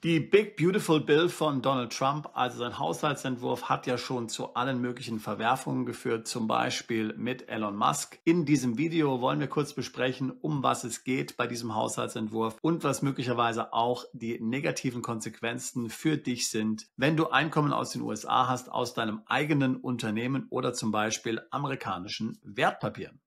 Die Big Beautiful Bill von Donald Trump, also sein Haushaltsentwurf, hat ja schon zu allen möglichen Verwerfungen geführt, zum Beispiel mit Elon Musk. In diesem Video wollen wir kurz besprechen, um was es geht bei diesem Haushaltsentwurf und was möglicherweise auch die negativen Konsequenzen für dich sind, wenn du Einkommen aus den USA hast, aus deinem eigenen Unternehmen oder zum Beispiel amerikanischen Wertpapieren.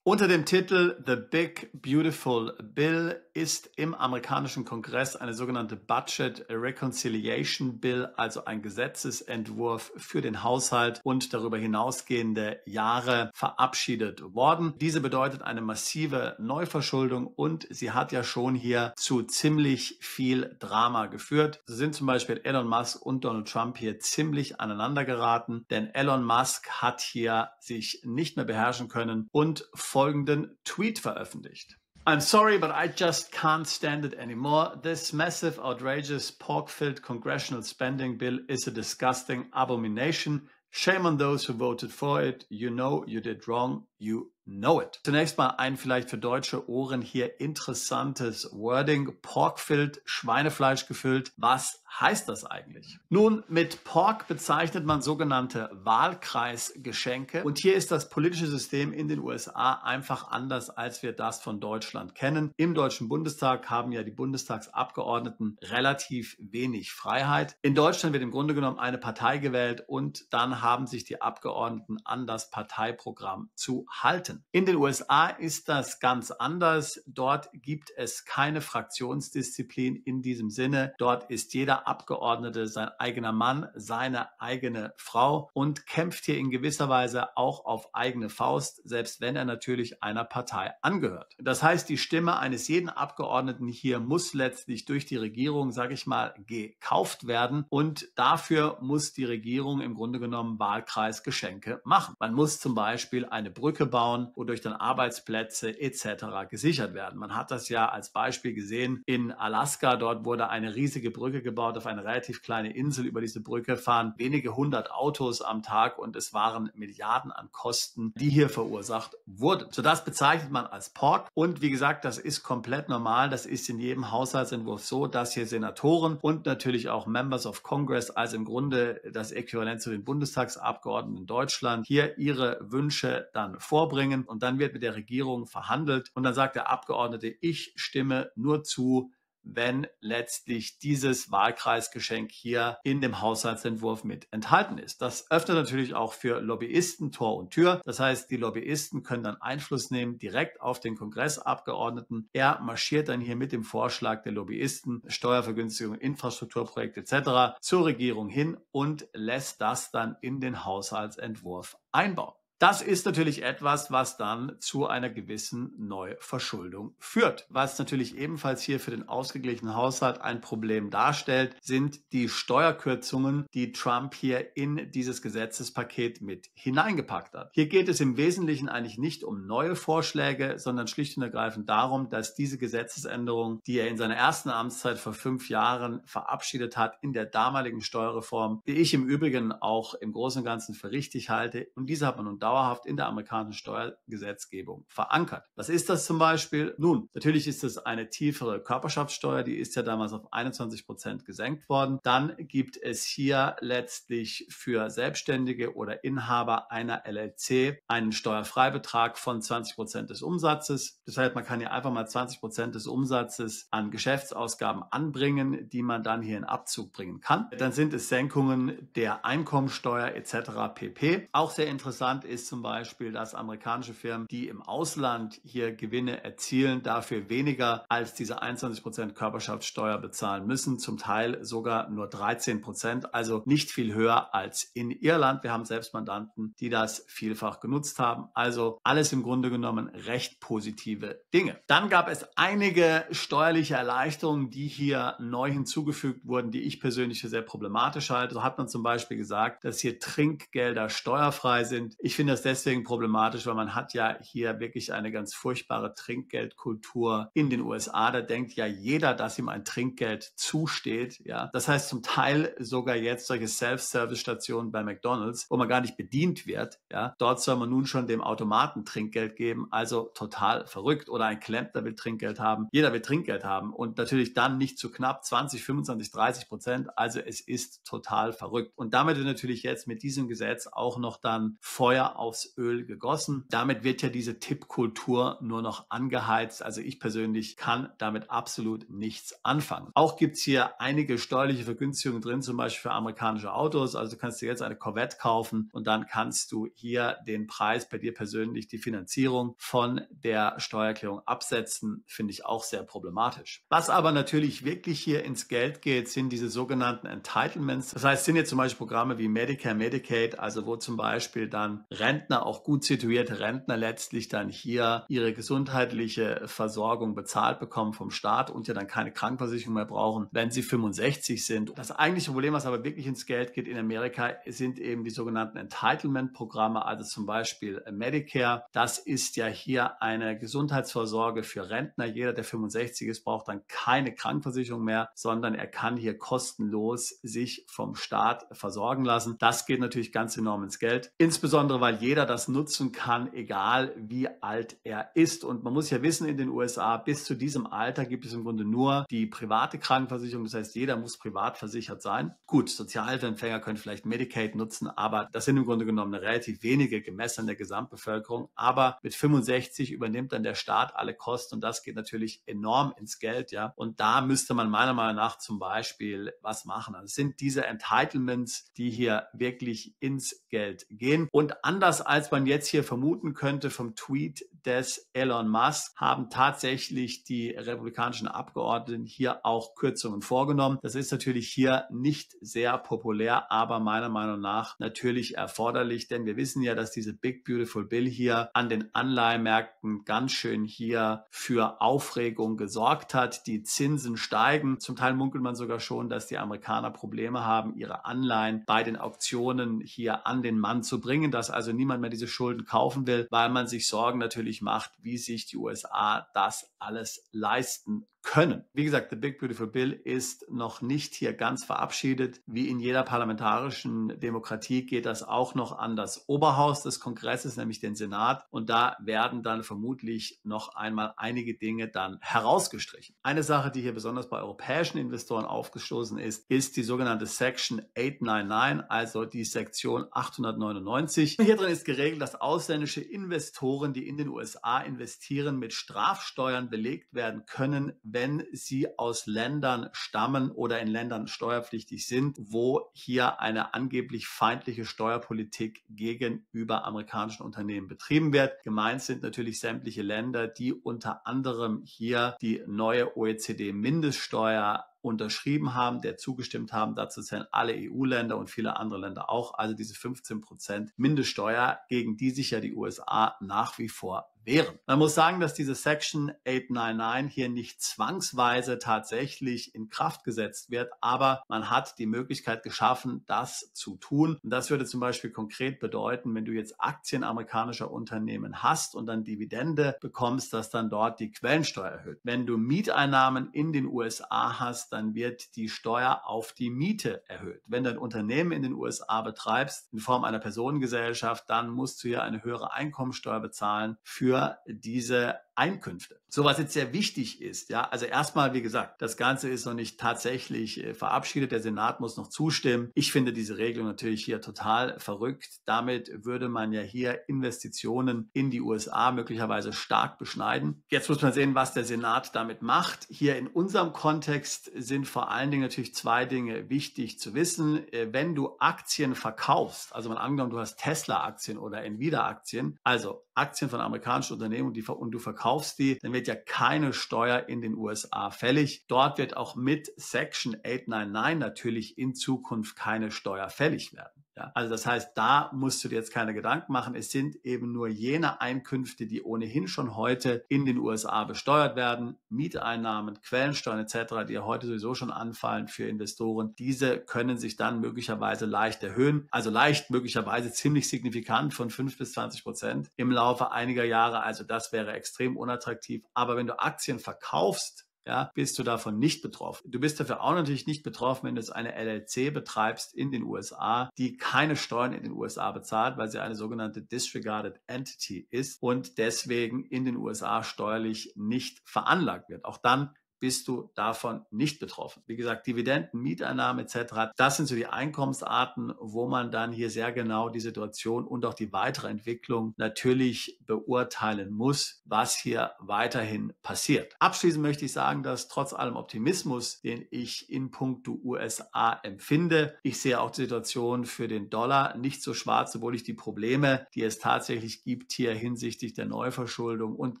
Unter dem Titel The Big Beautiful Bill ist im amerikanischen Kongress eine sogenannte Budget Reconciliation Bill, also ein Gesetzesentwurf für den Haushalt und darüber hinausgehende Jahre verabschiedet worden. Diese bedeutet eine massive Neuverschuldung und sie hat ja schon hier zu ziemlich viel Drama geführt. So sind zum Beispiel Elon Musk und Donald Trump hier ziemlich aneinander geraten, denn Elon Musk hat hier sich nicht mehr beherrschen können und folgenden Tweet veröffentlicht. I'm sorry, but I just can't stand it anymore. This massive, outrageous, pork-filled congressional spending bill is a disgusting abomination. Shame on those who voted for it. You know you did wrong. You know it. Zunächst mal ein vielleicht für deutsche Ohren hier interessantes Wording. Pork-filled, Schweinefleisch gefüllt. Was heißt das eigentlich? Nun, mit Pork bezeichnet man sogenannte Wahlkreisgeschenke. Und hier ist das politische System in den USA einfach anders, als wir das von Deutschland kennen. Im Deutschen Bundestag haben ja die Bundestagsabgeordneten relativ wenig Freiheit. In Deutschland wird im Grunde genommen eine Partei gewählt und dann haben sich die Abgeordneten an das Parteiprogramm zu halten. In den USA ist das ganz anders. Dort gibt es keine Fraktionsdisziplin in diesem Sinne. Dort ist jeder Abgeordnete sein eigener Mann, seine eigene Frau und kämpft hier in gewisser Weise auch auf eigene Faust, selbst wenn er natürlich einer Partei angehört. Das heißt, die Stimme eines jeden Abgeordneten hier muss letztlich durch die Regierung, sage ich mal, gekauft werden und dafür muss die Regierung im Grunde genommen Wahlkreisgeschenke machen. Man muss zum Beispiel eine Brücke bauen, wodurch dann Arbeitsplätze etc. gesichert werden. Man hat das ja als Beispiel gesehen in Alaska. Dort wurde eine riesige Brücke gebaut auf eine relativ kleine Insel. Über diese Brücke fahren wenige hundert Autos am Tag und es waren Milliarden an Kosten, die hier verursacht wurden. So, das bezeichnet man als Pork und wie gesagt, das ist komplett normal. Das ist in jedem Haushaltsentwurf so, dass hier Senatoren und natürlich auch Members of Congress, also im Grunde das Äquivalent zu den Bundestagsabgeordneten in Deutschland, hier ihre Wünsche dann vorbringen und dann wird mit der Regierung verhandelt und dann sagt der Abgeordnete, ich stimme nur zu, wenn letztlich dieses Wahlkreisgeschenk hier in dem Haushaltsentwurf mit enthalten ist. Das öffnet natürlich auch für Lobbyisten Tor und Tür. Das heißt, die Lobbyisten können dann Einfluss nehmen direkt auf den Kongressabgeordneten. Er marschiert dann hier mit dem Vorschlag der Lobbyisten, Steuervergünstigung, Infrastrukturprojekte etc. zur Regierung hin und lässt das dann in den Haushaltsentwurf einbauen. Das ist natürlich etwas, was dann zu einer gewissen Neuverschuldung führt. Was natürlich ebenfalls hier für den ausgeglichenen Haushalt ein Problem darstellt, sind die Steuerkürzungen, die Trump hier in dieses Gesetzespaket mit hineingepackt hat. Hier geht es im Wesentlichen eigentlich nicht um neue Vorschläge, sondern schlicht und ergreifend darum, dass diese Gesetzesänderung, die er in seiner ersten Amtszeit vor 5 Jahren verabschiedet hat, in der damaligen Steuerreform, die ich im Übrigen auch im Großen und Ganzen für richtig halte, und diese hat man nun dauerhaft in der amerikanischen Steuergesetzgebung verankert. Was ist das zum Beispiel? Nun, natürlich ist es eine tiefere Körperschaftssteuer, die ist ja damals auf 21% gesenkt worden. Dann gibt es hier letztlich für Selbstständige oder Inhaber einer LLC einen Steuerfreibetrag von 20% des Umsatzes. Das heißt, man kann hier einfach mal 20% des Umsatzes an Geschäftsausgaben anbringen, die man dann hier in Abzug bringen kann. Dann sind es Senkungen der Einkommensteuer etc. pp. Auch sehr interessant ist zum Beispiel, dass amerikanische Firmen, die im Ausland hier Gewinne erzielen, dafür weniger als diese 21% Körperschaftssteuer bezahlen müssen, zum Teil sogar nur 13%, also nicht viel höher als in Irland. Wir haben selbst Mandanten, die das vielfach genutzt haben, also alles im Grunde genommen recht positive Dinge. Dann gab es einige steuerliche Erleichterungen, die hier neu hinzugefügt wurden, die ich persönlich für sehr problematisch halte. So hat man zum Beispiel gesagt, dass hier Trinkgelder steuerfrei sind. Ich finde finde das deswegen problematisch, weil man hat ja hier wirklich eine ganz furchtbare Trinkgeldkultur in den USA. Da denkt ja jeder, dass ihm ein Trinkgeld zusteht. Ja, das heißt zum Teil sogar jetzt solche Self-Service-Stationen bei McDonald's, wo man gar nicht bedient wird. Ja, dort soll man nun schon dem Automaten Trinkgeld geben. Also total verrückt. Oder ein Klempner will Trinkgeld haben. Jeder will Trinkgeld haben und natürlich dann nicht zu knapp 20, 25, 30%. Also es ist total verrückt. Und damit wird natürlich jetzt mit diesem Gesetz auch noch dann Feuer aufs Öl gegossen. Damit wird ja diese Tippkultur nur noch angeheizt. Also ich persönlich kann damit absolut nichts anfangen. Auch gibt es hier einige steuerliche Vergünstigungen drin, zum Beispiel für amerikanische Autos. Also du kannst dir jetzt eine Corvette kaufen und dann kannst du hier den Preis bei dir persönlich, die Finanzierung von der Steuererklärung absetzen. Finde ich auch sehr problematisch. Was aber natürlich wirklich hier ins Geld geht, sind diese sogenannten Entitlements. Das heißt, sind jetzt zum Beispiel Programme wie Medicare, Medicaid, also wo zum Beispiel dann Rentner, auch gut situierte Rentner letztlich dann hier ihre gesundheitliche Versorgung bezahlt bekommen vom Staat und ja dann keine Krankenversicherung mehr brauchen, wenn sie 65 sind. Das eigentliche Problem, was aber wirklich ins Geld geht in Amerika, sind eben die sogenannten Entitlement-Programme, also zum Beispiel Medicare. Das ist ja hier eine Gesundheitsvorsorge für Rentner. Jeder, der 65 ist, braucht dann keine Krankenversicherung mehr, sondern er kann hier kostenlos sich vom Staat versorgen lassen. Das geht natürlich ganz enorm ins Geld. Insbesondere, weil jeder das nutzen kann, egal wie alt er ist. Und man muss ja wissen, in den USA, bis zu diesem Alter gibt es im Grunde nur die private Krankenversicherung. Das heißt, jeder muss privat versichert sein. Gut, Sozialhilfeempfänger können vielleicht Medicaid nutzen, aber das sind im Grunde genommen relativ wenige gemessen an der Gesamtbevölkerung. Aber mit 65 übernimmt dann der Staat alle Kosten und das geht natürlich enorm ins Geld. Ja. Und da müsste man meiner Meinung nach zum Beispiel was machen. Also es sind diese Entitlements, die hier wirklich ins Geld gehen. Und anders als man jetzt hier vermuten könnte vom Tweet des Elon Musk, haben tatsächlich die republikanischen Abgeordneten hier auch Kürzungen vorgenommen. Das ist natürlich hier nicht sehr populär, aber meiner Meinung nach natürlich erforderlich, denn wir wissen ja, dass diese Big Beautiful Bill hier an den Anleihenmärkten ganz schön hier für Aufregung gesorgt hat. Die Zinsen steigen. Zum Teil munkelt man sogar schon, dass die Amerikaner Probleme haben, ihre Anleihen bei den Auktionen hier an den Mann zu bringen, dass also niemand mehr diese Schulden kaufen will, weil man sich Sorgen natürlich macht, wie sich die USA das alles leisten können. Wie gesagt, the Big Beautiful Bill ist noch nicht hier ganz verabschiedet. Wie in jeder parlamentarischen Demokratie geht das auch noch an das Oberhaus des Kongresses, nämlich den Senat. Und da werden dann vermutlich noch einmal einige Dinge dann herausgestrichen. Eine Sache, die hier besonders bei europäischen Investoren aufgestoßen ist die sogenannte Section 899, also die Sektion 899. Hier drin ist geregelt, dass ausländische Investoren, die in den USA investieren, mit Strafsteuern belegt werden können, wenn sie aus Ländern stammen oder in Ländern steuerpflichtig sind, wo hier eine angeblich feindliche Steuerpolitik gegenüber amerikanischen Unternehmen betrieben wird. Gemeint sind natürlich sämtliche Länder, die unter anderem hier die neue OECD-Mindeststeuer unterschrieben haben, der zugestimmt haben. Dazu zählen alle EU-Länder und viele andere Länder auch. Also diese 15% Mindeststeuer, gegen die sich ja die USA nach wie vor wehren. Man muss sagen, dass diese Section 899 hier nicht zwangsweise tatsächlich in Kraft gesetzt wird, aber man hat die Möglichkeit geschaffen, das zu tun. Und das würde zum Beispiel konkret bedeuten, wenn du jetzt Aktien amerikanischer Unternehmen hast und dann Dividende bekommst, dass dann dort die Quellensteuer erhöht. Wenn du Mieteinnahmen in den USA hast, dann wird die Steuer auf die Miete erhöht. Wenn du ein Unternehmen in den USA betreibst, in Form einer Personengesellschaft, dann musst du ja eine höhere Einkommensteuer bezahlen für diese Einkünfte. So, was jetzt sehr wichtig ist, ja, also erstmal, wie gesagt, das Ganze ist noch nicht tatsächlich verabschiedet. Der Senat muss noch zustimmen. Ich finde diese Regelung natürlich hier total verrückt. Damit würde man ja hier Investitionen in die USA möglicherweise stark beschneiden. Jetzt muss man sehen, was der Senat damit macht. Hier in unserem Kontext sind vor allen Dingen natürlich zwei Dinge wichtig zu wissen. Wenn du Aktien verkaufst, also mal angenommen, du hast Tesla-Aktien oder Nvidia-Aktien, also Aktien von amerikanischen Unternehmen und du verkaufst die, dann wird ja keine Steuer in den USA fällig. Dort wird auch mit Section 899 natürlich in Zukunft keine Steuer fällig werden. Ja, also das heißt, da musst du dir jetzt keine Gedanken machen. Es sind eben nur jene Einkünfte, die ohnehin schon heute in den USA besteuert werden, Mieteinnahmen, Quellensteuern etc., die ja heute sowieso schon anfallen für Investoren. Diese können sich dann möglicherweise leicht erhöhen, also leicht möglicherweise ziemlich signifikant von 5-20% im Laufe einiger Jahre. Also das wäre extrem unattraktiv. Aber wenn du Aktien verkaufst, ja, bist du davon nicht betroffen. Du bist dafür auch natürlich nicht betroffen, wenn du jetzt eine LLC betreibst in den USA, die keine Steuern in den USA bezahlt, weil sie eine sogenannte Disregarded Entity ist und deswegen in den USA steuerlich nicht veranlagt wird. Auch dann bist du davon nicht betroffen. Wie gesagt, Dividenden, Mieteinnahmen etc., das sind so die Einkommensarten, wo man dann hier sehr genau die Situation und auch die weitere Entwicklung natürlich beurteilen muss, was hier weiterhin passiert. Abschließend möchte ich sagen, dass trotz allem Optimismus, den ich in puncto USA empfinde, ich sehe auch die Situation für den Dollar nicht so schwarz, obwohl ich die Probleme, die es tatsächlich gibt hier hinsichtlich der Neuverschuldung und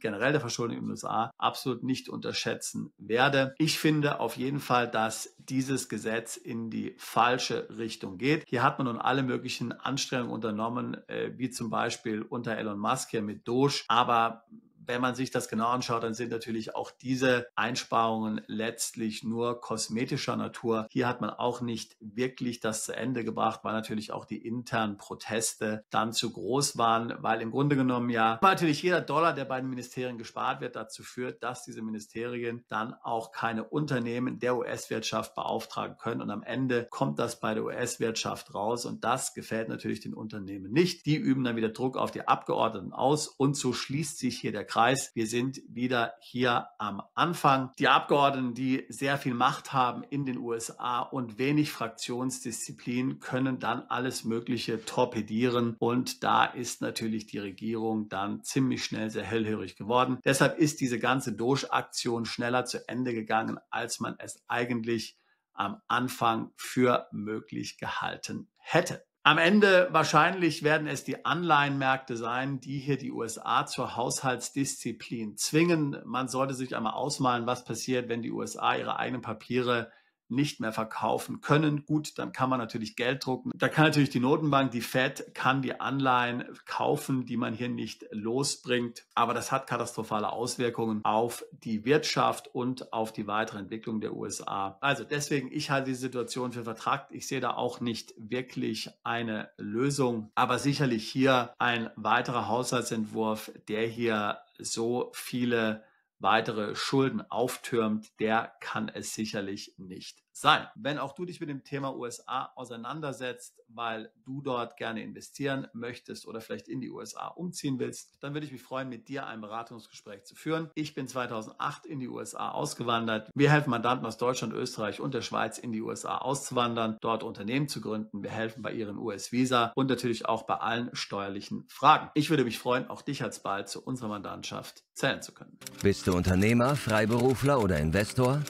generell der Verschuldung in den USA, absolut nicht unterschätzen werde. Ich finde auf jeden Fall, dass dieses Gesetz in die falsche Richtung geht. Hier hat man nun alle möglichen Anstrengungen unternommen, wie zum Beispiel unter Elon Musk hier mit Doge, aber wenn man sich das genau anschaut, dann sind natürlich auch diese Einsparungen letztlich nur kosmetischer Natur. Hier hat man auch nicht wirklich das zu Ende gebracht, weil natürlich auch die internen Proteste dann zu groß waren, weil im Grunde genommen ja natürlich jeder Dollar, der bei den Ministerien gespart wird, dazu führt, dass diese Ministerien dann auch keine Unternehmen der US-Wirtschaft beauftragen können und am Ende kommt das bei der US-Wirtschaft raus und das gefällt natürlich den Unternehmen nicht. Die üben dann wieder Druck auf die Abgeordneten aus und so schließt sich hier der Kreis. Wir sind wieder hier am Anfang. Die Abgeordneten, die sehr viel Macht haben in den USA und wenig Fraktionsdisziplin, können dann alles Mögliche torpedieren. Und da ist natürlich die Regierung dann ziemlich schnell sehr hellhörig geworden. Deshalb ist diese ganze Doge-Aktion schneller zu Ende gegangen, als man es eigentlich am Anfang für möglich gehalten hätte. Am Ende wahrscheinlich werden es die Anleihenmärkte sein, die hier die USA zur Haushaltsdisziplin zwingen. Man sollte sich einmal ausmalen, was passiert, wenn die USA ihre eigenen Papiere nicht mehr verkaufen können. Gut, dann kann man natürlich Geld drucken. Da kann natürlich die Notenbank, die Fed, kann die Anleihen kaufen, die man hier nicht losbringt. Aber das hat katastrophale Auswirkungen auf die Wirtschaft und auf die weitere Entwicklung der USA. Also deswegen, ich halte die Situation für vertragt. Ich sehe da auch nicht wirklich eine Lösung. Aber sicherlich hier ein weiterer Haushaltsentwurf, der hier so viele weitere Schulden auftürmt, der kann es sicherlich nicht sein. Wenn auch du dich mit dem Thema USA auseinandersetzt, weil du dort gerne investieren möchtest oder vielleicht in die USA umziehen willst, dann würde ich mich freuen, mit dir ein Beratungsgespräch zu führen. Ich bin 2008 in die USA ausgewandert. Wir helfen Mandanten aus Deutschland, Österreich und der Schweiz in die USA auszuwandern, dort Unternehmen zu gründen. Wir helfen bei ihren US-Visa und natürlich auch bei allen steuerlichen Fragen. Ich würde mich freuen, auch dich alsbald zu unserer Mandantschaft zählen zu können. Bist du Unternehmer, Freiberufler oder Investor?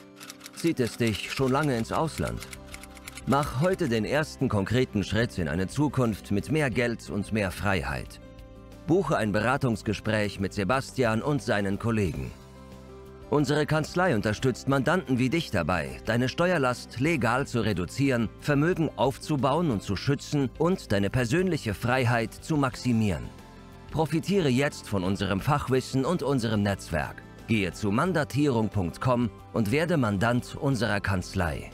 Zieht es dich schon lange ins Ausland? Mach heute den ersten konkreten Schritt in eine Zukunft mit mehr Geld und mehr Freiheit. Buche ein Beratungsgespräch mit Sebastian und seinen Kollegen. Unsere Kanzlei unterstützt Mandanten wie dich dabei, deine Steuerlast legal zu reduzieren, Vermögen aufzubauen und zu schützen und deine persönliche Freiheit zu maximieren. Profitiere jetzt von unserem Fachwissen und unserem Netzwerk. Gehe zu mandatierung.com und werde Mandant unserer Kanzlei.